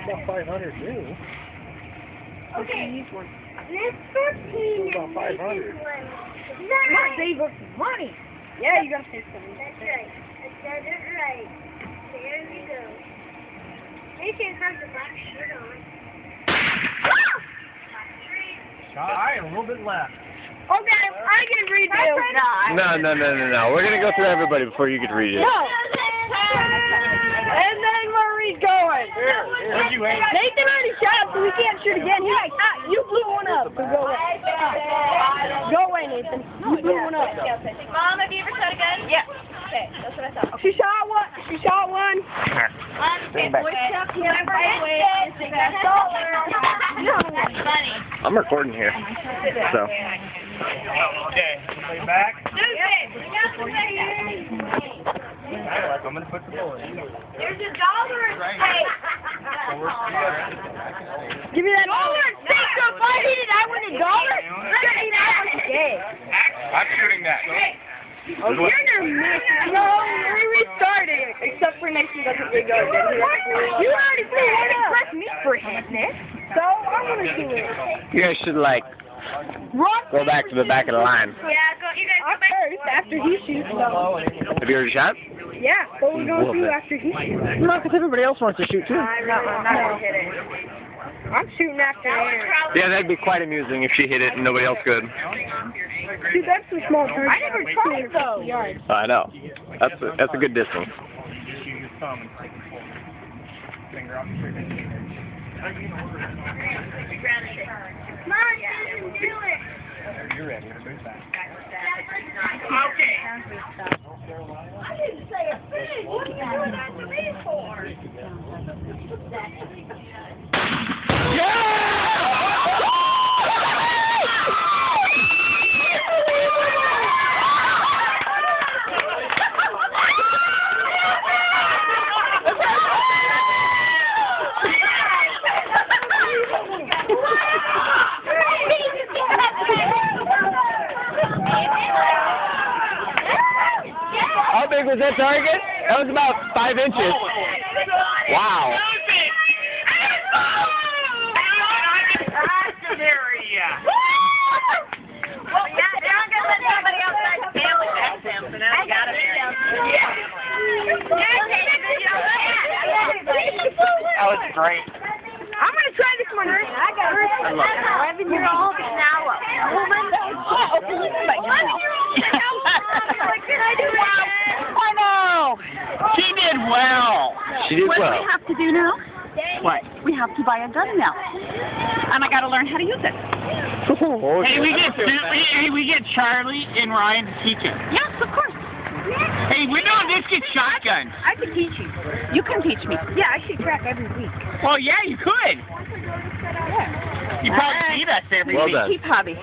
about 500 new. Okay. Let's 14 About 500. Come on, save us some money. Yeah, you gotta save some money. That's right. That's right. There we go. They can have the black shirt on. Shy, a little bit left. Okay, I can read this. No. We're gonna go through everybody before you can read it. No. And then Murray's going. Where'd you aim? Nathan already shot, so we can't shoot again. He's like, you blew one up. So go away. Go away, Nathan. You blew one up. Mom, have you ever shot a gun? Yeah. Okay, that's what I thought. She shot one. She shot one. Okay, boy, Chuck, whenever I wait, it's the best dollar. That's funny. I'm recording here, so. Okay, play back. I'm gonna put the bullet in. There's $1. Hey. Give me that dollar. Think so if I hit it, I win $1? I'm shooting that. Oh, you're gonna miss it. No, we restarted it. Except for Nathan doesn't get go again. You already blew one up. Press me for hitting it. So I'm gonna do it. You guys should, like, go back to the back of the line. Yeah, go. You guys go back. First, after he shoots. So. Have you already shot? Yeah, what we're gonna do after he shoots. No, because everybody else wants to shoot, too. I'm not gonna hit it. I'm shooting after Aaron. Yeah, that'd be quite amusing if she hit it and nobody else could. Dude, that's a small target. I never tried though. Yards. I know. That's a good distance. Just use your thumb and stick the finger off the trigger. Come on, Jason, do it. You're ready. Move back. Okay. I didn't say a thing. What are you doing after me for? How big was that target? That was about 5 inches. Wow. That was great. I'm gonna try this one. I got her. 11-year-old now. I know. She did well. She did What do well. we have to do now? What? We have to buy a gun now. And I got to learn how to use it. Hey, we get Charlie and Ryan to teach it. Yes, of course. Hey, we know this gets shotguns. I can teach you. You can teach me. Yeah, I shoot track every week. Well, yeah, you could. Yeah. You probably see us every Well week. done. Keep hobby.